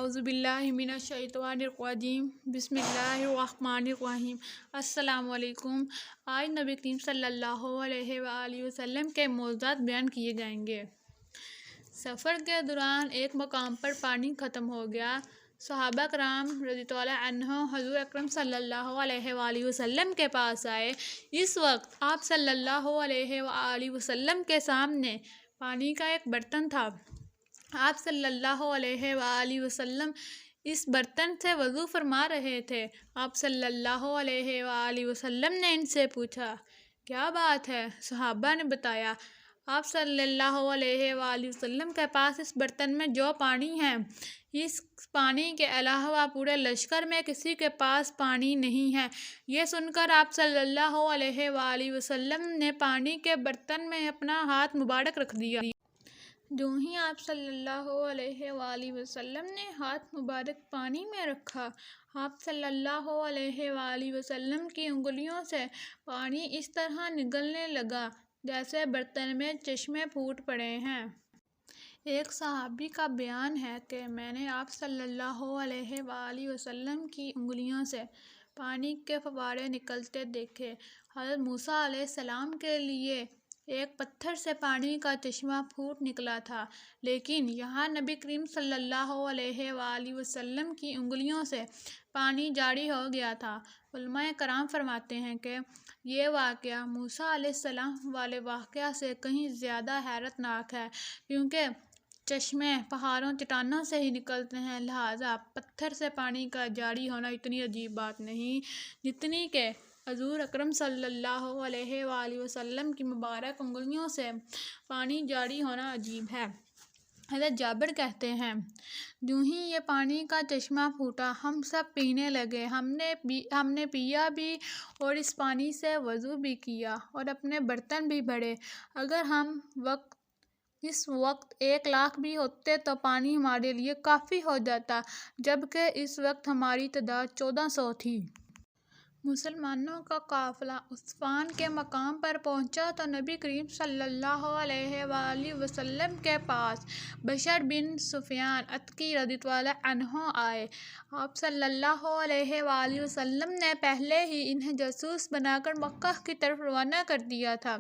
اعوذ باللہ من الشیطان الرجیم بسم اللہ الرحمن الرحیم۔ السلام علیکم۔ آج نبی کریم صلی اللہ علیہ وآلہ وسلم کے معجزات بیان کیے جائیں گے۔ سفر کے دوران ایک مقام پر پانی ختم ہو گیا۔ صحابہ کرام رضی اللہ عنہم حضور اکرم صلی اللہ علیہ وآلہ وسلم کے پاس آئے۔ اس وقت آپ صلی اللہ علیہ وآلہ وسلم کے سامنے پانی کا ایک برتن تھا۔ آپ صلی اللہ علیہ وآلہ وسلم اس برتن سے وضو فرما رہے تھے۔ آپ صلی اللہ علیہ وآلہ وسلم نے ان سے پوچھا، کیا بات ہے؟ صحابہ نے بتایا، آپ صلی اللہ علیہ وآلہ وسلم کے پاس اس برتن میں جو پانی ہے، اس پانی کے علاوہ پورے لشکر میں کسی کے پاس پانی نہیں ہے۔ یہ سن کر آپ صلی اللہ علیہ وآلہ وسلم نے پانی کے برتن میں اپنا ہاتھ مبارک رکھ دیا۔ جو ہی آپ صلی اللہ علیہ وآلہ وسلم نے ہاتھ مبارک پانی میں رکھا، آپ صلی اللہ علیہ وآلہ وسلم کی انگلیوں سے پانی اس طرح نکلنے لگا جیسے برتن میں چشمے پھوٹ پڑے ہیں۔ ایک صحابی کا بیان ہے کہ میں نے آپ صلی اللہ علیہ وآلہ وسلم کی انگلیوں سے پانی کے فوارے نکلتے دیکھے۔ حضرت موسیٰ علیہ السلام کے لیے ایک پتھر سے پانی کا چشمہ پھوٹ نکلا تھا، لیکن یہاں نبی کریم صلی اللہ علیہ وآلہ وسلم کی انگلیوں سے پانی جاری ہو گیا تھا۔ علماء کرام فرماتے ہیں کہ یہ واقعہ موسیٰ علیہ السلام والے واقعہ سے کہیں زیادہ حیرت ناک ہے، کیونکہ چشمے پہاڑوں چٹانوں سے ہی نکلتے ہیں، لہٰذا پتھر سے پانی کا جاری ہونا اتنی عجیب بات نہیں جتنی کہ حضور اکرم صلی اللہ علیہ وآلہ وسلم کی مبارک انگلیوں سے پانی جاری ہونا عجیب ہے۔ حضرت جابر کہتے ہیں، جو ہی یہ پانی کا چشمہ پھوٹا، ہم سب پینے لگے۔ ہم نے پیا بھی اور اس پانی سے وضو بھی کیا اور اپنے برتن بھی بھرے۔ اگر ہم اس وقت 1,00,000 بھی ہوتے تو پانی ہمارے لیے کافی ہو جاتا، جبکہ اس وقت ہماری تعداد 1400 تھی۔ مسلمانوں کا قافلہ عسفان کے مقام پر پہنچا تو نبی کریم صلی اللہ علیہ وآلہ وسلم کے پاس بشر بن سفیان عتکی رضی اللہ عنہ آئے۔ آپ صلی اللہ علیہ وآلہ وسلم نے پہلے ہی انہیں جاسوس بنا کر مکہ کی طرف روانہ کر دیا تھا،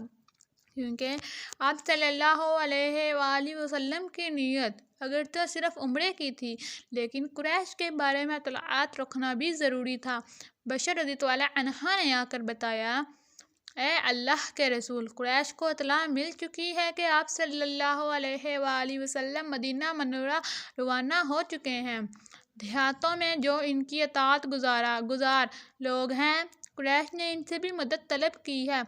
کیونکہ آپ صلی اللہ علیہ وآلہ وسلم کی نیت اگرچہ صرف عمرے کی تھی، لیکن قریش کے بارے میں اطلاعات رکھنا بھی ضروری تھا۔ بشر رضی اللہ عنہ نے آ کر بتایا، اے اللہ کے رسول، قریش کو اطلاع مل چکی ہے کہ آپ صلی اللہ علیہ وآلہ وسلم مدینہ منورہ روانہ ہو چکے ہیں۔ دیہاتوں میں جو ان کی اطاعت گزار لوگ ہیں، قریش نے ان سے بھی مدد طلب کی ہے۔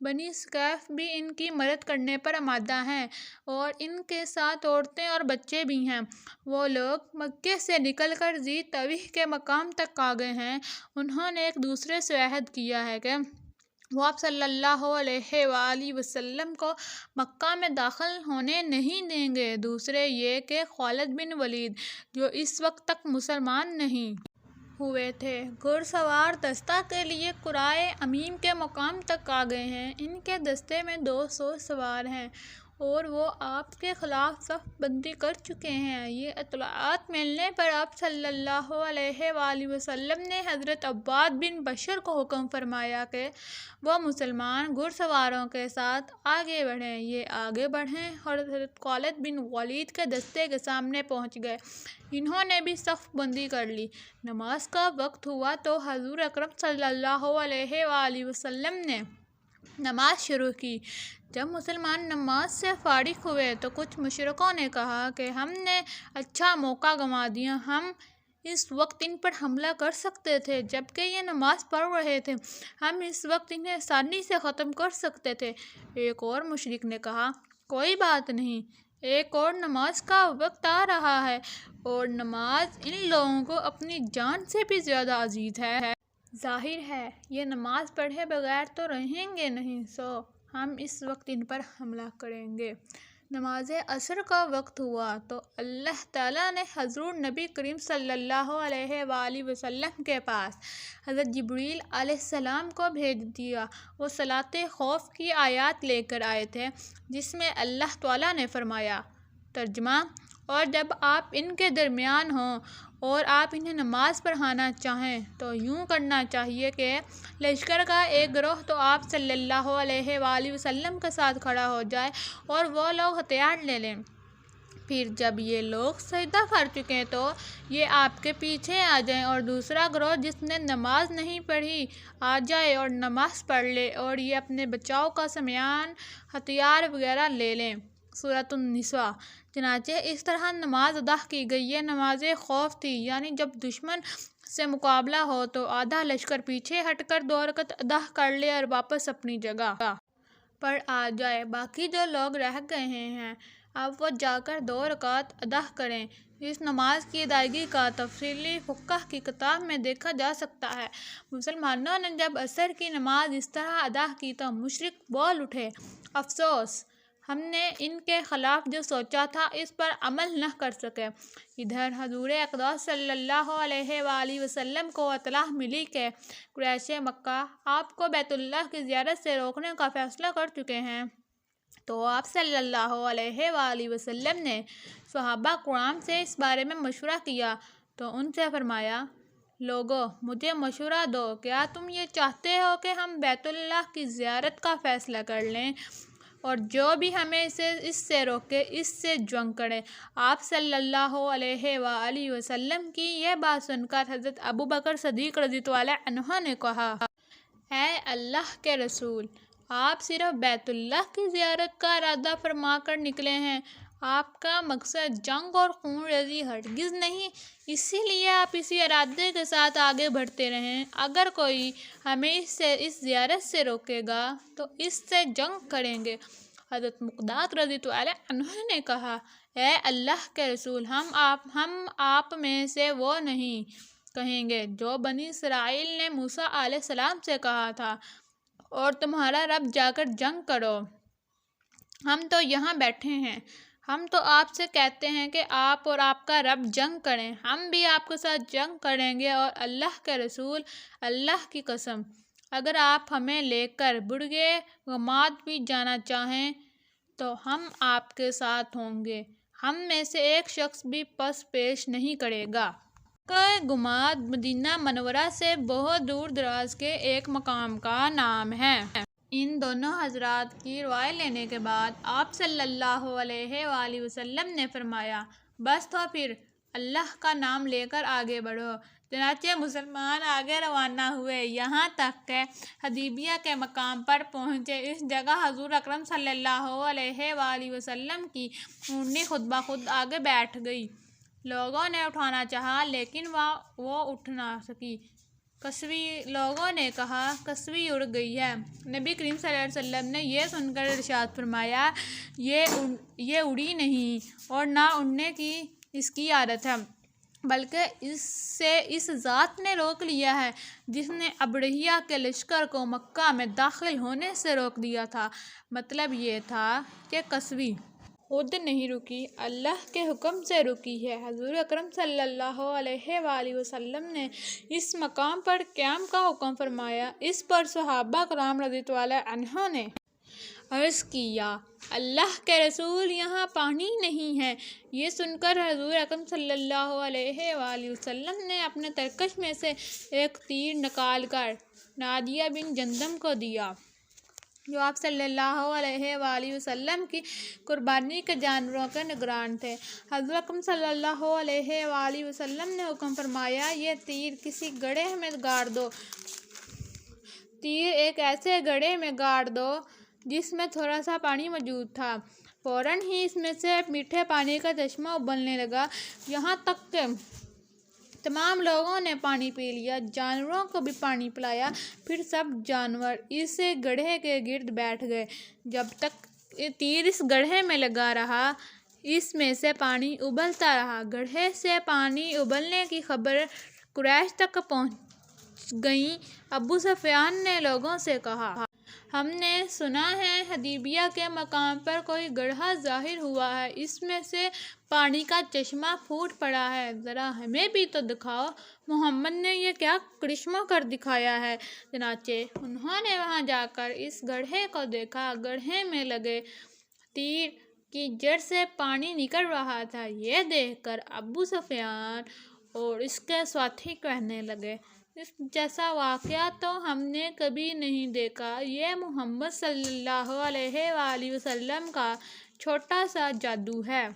بنی ثقیف بھی ان کی مدد کرنے پر آمادہ ہیں اور ان کے ساتھ عورتیں اور بچے بھی ہیں۔ وہ لوگ مکے سے نکل کر ذی طویٰ کے مقام تک آ گئے ہیں۔ انہوں نے ایک دوسرے سے عہد کیا ہے کہ وہ آپ صلی اللہ علیہ وآلہ وسلم کو مکہ میں داخل ہونے نہیں دیں گے۔ دوسرے یہ کہ خالد بن ولید، جو اس وقت تک مسلمان نہیں ہوئے تھے، گھڑ سوار دستہ کے لیے قرۂ امیم کے مقام تک آ گئے ہیں۔ ان کے دستے میں 200 سوار ہیں اور وہ آپ کے خلاف صف بندی کر چکے ہیں۔ یہ اطلاعات ملنے پر آپ صلی اللہ علیہ وآلہ وسلم نے حضرت عباد بن بشر کو حکم فرمایا کہ وہ مسلمان گھڑ سواروں کے ساتھ آگے بڑھیں۔ یہ آگے بڑھے اور حضرت خالد بن ولید کے دستے کے سامنے پہنچ گئے۔ انہوں نے بھی صف بندی کر لی۔ نماز کا وقت ہوا تو حضور اکرم صلی اللہ علیہ وآلہ وسلم نے نماز شروع کی۔ جب مسلمان نماز سے فارغ ہوئے تو کچھ مشرکوں نے کہا کہ ہم نے اچھا موقع گنوا دیا، ہم اس وقت ان پر حملہ کر سکتے تھے جبکہ یہ نماز پڑھ رہے تھے، ہم اس وقت انہیں آسانی سے ختم کر سکتے تھے۔ ایک اور مشرک نے کہا، کوئی بات نہیں، ایک اور نماز کا وقت آ رہا ہے اور نماز ان لوگوں کو اپنی جان سے بھی زیادہ عزیز ہے۔ ظاہر ہے یہ نماز پڑھے بغیر تو رہیں گے نہیں، سو ہم اس وقت ان پر حملہ کریں گے۔ نماز عصر کا وقت ہوا تو اللہ تعالیٰ نے حضور نبی کریم صلی اللہ علیہ وآلہ وسلم کے پاس حضرت جبریل علیہ السلام کو بھیج دیا۔ وہ صلاۃ خوف کی آیات لے کر آئے تھے، جس میں اللہ تعالیٰ نے فرمایا، ترجمہ، اور جب آپ ان کے درمیان ہوں اور آپ انہیں نماز پڑھانا چاہیں تو یوں کرنا چاہیے کہ لشکر کا ایک گروہ تو آپ صلی اللہ علیہ وآلہ وسلم کے ساتھ کھڑا ہو جائے اور وہ لوگ ہتھیار لے لیں، پھر جب یہ لوگ سجدہ کر چکیں تو یہ آپ کے پیچھے آ جائیں اور دوسرا گروہ جس نے نماز نہیں پڑھی آ جائے اور نماز پڑھ لے، اور یہ اپنے بچاؤ کا سامان ہتھیار وغیرہ لے لیں۔ سورۃ النساء۔ چنانچہ اس طرح نماز ادا کی گئی۔ یہ نماز خوف تھی، یعنی جب دشمن سے مقابلہ ہو تو آدھا لشکر پیچھے ہٹ کر 2 رکعت ادا کر لے اور واپس اپنی جگہ پر آ جائے، باقی جو لوگ رہ گئے ہیں اب وہ جا کر 2 رکعت ادا کریں۔ اس نماز کی ادائیگی کا تفصیل فقہ کی کتاب میں دیکھا جا سکتا ہے۔ مسلمانوں نے جب عصر کی نماز اس طرح ادا کی تو مشرک بول اٹھے، افسوس! ہم نے ان کے خلاف جو سوچا تھا اس پر عمل نہ کر سکے۔ ادھر حضور اقدس صلی اللہ علیہ وآلہ وسلم کو اطلاع ملی کہ قریش مکہ آپ کو بیت اللہ کی زیارت سے روکنے کا فیصلہ کر چکے ہیں، تو آپ صلی اللہ علیہ وآلہ وسلم نے صحابہ کرام سے اس بارے میں مشورہ کیا تو ان سے فرمایا، لوگو مجھے مشورہ دو، کیا تم یہ چاہتے ہو کہ ہم بیت اللہ کی زیارت کا فیصلہ کر لیں اور جو بھی ہمیں اس سے روکے اس سے جنگ کرے؟ آپ صلی اللہ علیہ وآلہ وسلم کی یہ بات سن کر حضرت ابوبکر صدیق رضی اللہ عنہ نے کہا، اے اللہ کے رسول، آپ صرف بیت اللہ کی زیارت کا ارادہ فرما کر نکلے ہیں، آپ کا مقصد جنگ اور خون ریزی ہرگز نہیں، اسی لیے آپ اسی ارادے کے ساتھ آگے بڑھتے رہیں۔ اگر کوئی ہمیں اس زیارت سے روکے گا تو اس سے جنگ کریں گے۔ حضرت مقداد رضی اللہ عنہ نے کہا، اے اللہ کے رسول، ہم آپ میں سے وہ نہیں کہیں گے جو بنی اسرائیل نے موسیٰ علیہ السلام سے کہا تھا، اور تمہارا رب جا کر جنگ کرو، ہم تو یہاں بیٹھے ہیں۔ ہم تو آپ سے کہتے ہیں کہ آپ اور آپ کا رب جنگ کریں، ہم بھی آپ کے ساتھ جنگ کریں گے، اور اللہ کے رسول، اللہ کی قسم، اگر آپ ہمیں لے کر برگِ غماد بھی جانا چاہیں تو ہم آپ کے ساتھ ہوں گے، ہم میں سے ایک شخص بھی پس پیش نہیں کرے گا۔ برگِ غماد مدینہ منورہ سے بہت دور دراز کے ایک مقام کا نام ہے۔ ان دونوں حضرات کی رائے لینے کے بعد آپ صلی اللہ علیہ وآلہ وسلم نے فرمایا، بس تو پھر اللہ کا نام لے کر آگے بڑھو۔ چنانچہ مسلمان آگے روانہ ہوئے، یہاں تک کہ حدیبیہ کے مقام پر پہنچے۔ اس جگہ حضور اکرم صلی اللہ علیہ وآلہ وسلم کی اونٹنی خود بخود آگے بیٹھ گئی۔ لوگوں نے اٹھانا چاہا لیکن وہ اٹھ نہ سکی۔ لوگوں نے کہا، کسوی اڑ گئی ہے۔ نبی کریم صلی اللہ علیہ وسلم نے یہ سن کر ارشاد فرمایا، یہ اڑی نہیں اور نہ اڑنے کی اس کی عادت ہے، بلکہ اسے اس ذات نے روک لیا ہے جس نے ابرحیہ کے لشکر کو مکہ میں داخل ہونے سے روک دیا تھا۔ مطلب یہ تھا کہ کسوی خود نہیں رکی، اللہ کے حکم سے رکی ہے۔ حضور اکرم صلی اللہ علیہ وآلہ وسلم نے اس مقام پر قیام کا حکم فرمایا۔ اس پر صحابہ کرام رضی اللہ عنہم نے عرض کی، یا اللہ کے رسول، یہاں پانی نہیں ہے۔ یہ سن کر حضور اکرم صلی اللہ علیہ وآلہ وسلم نے اپنے ترکش میں سے ایک تیر نکال کر نادیہ بن جندم کو دیا، جو آپ صلی اللہ علیہ وآلہ وسلم کی قربانی کے جانوروں کے نگران تھے۔ حضور اکرم صلی اللہ علیہ وآلہ وسلم نے حکم فرمایا، یہ تیر کسی گڑھے میں گاڑ دو۔ تیر ایک ایسے گڑھے میں گاڑ دو جس میں تھوڑا سا پانی موجود تھا۔ فوراً ہی اس میں سے میٹھے پانی کا چشمہ ابلنے لگا، یہاں تک کہ تمام لوگوں نے پانی پی لیا، جانوروں کو بھی پانی پلایا۔ پھر سب جانور اس گڑھے کے گرد بیٹھ گئے۔ جب تک تیر اس گڑھے میں لگا رہا، اس میں سے پانی ابلتا رہا۔ گڑھے سے پانی ابلنے کی خبر قریش تک پہنچ گئی۔ ابو سفیان نے لوگوں سے کہا، ہم نے سنا ہے حدیبیہ کے مقام پر کوئی گڑھا ظاہر ہوا ہے، اس میں سے پانی کا چشمہ پھوٹ پڑا ہے، ذرا ہمیں بھی تو دکھاؤ، محمد نے یہ کیا کرشمہ کر دکھایا ہے؟ چنانچہ انہوں نے وہاں جا کر اس گڑھے کو دیکھا۔ گڑھے میں لگے تیر کی جڑ سے پانی نکل رہا تھا۔ یہ دیکھ کر ابو سفیان اور اس کے ساتھی کہنے لگے، اس جیسا واقعہ تو ہم نے کبھی نہیں دیکھا، یہ محمد صلی اللہ علیہ وآلہ وسلم کا چھوٹا سا جادو ہے۔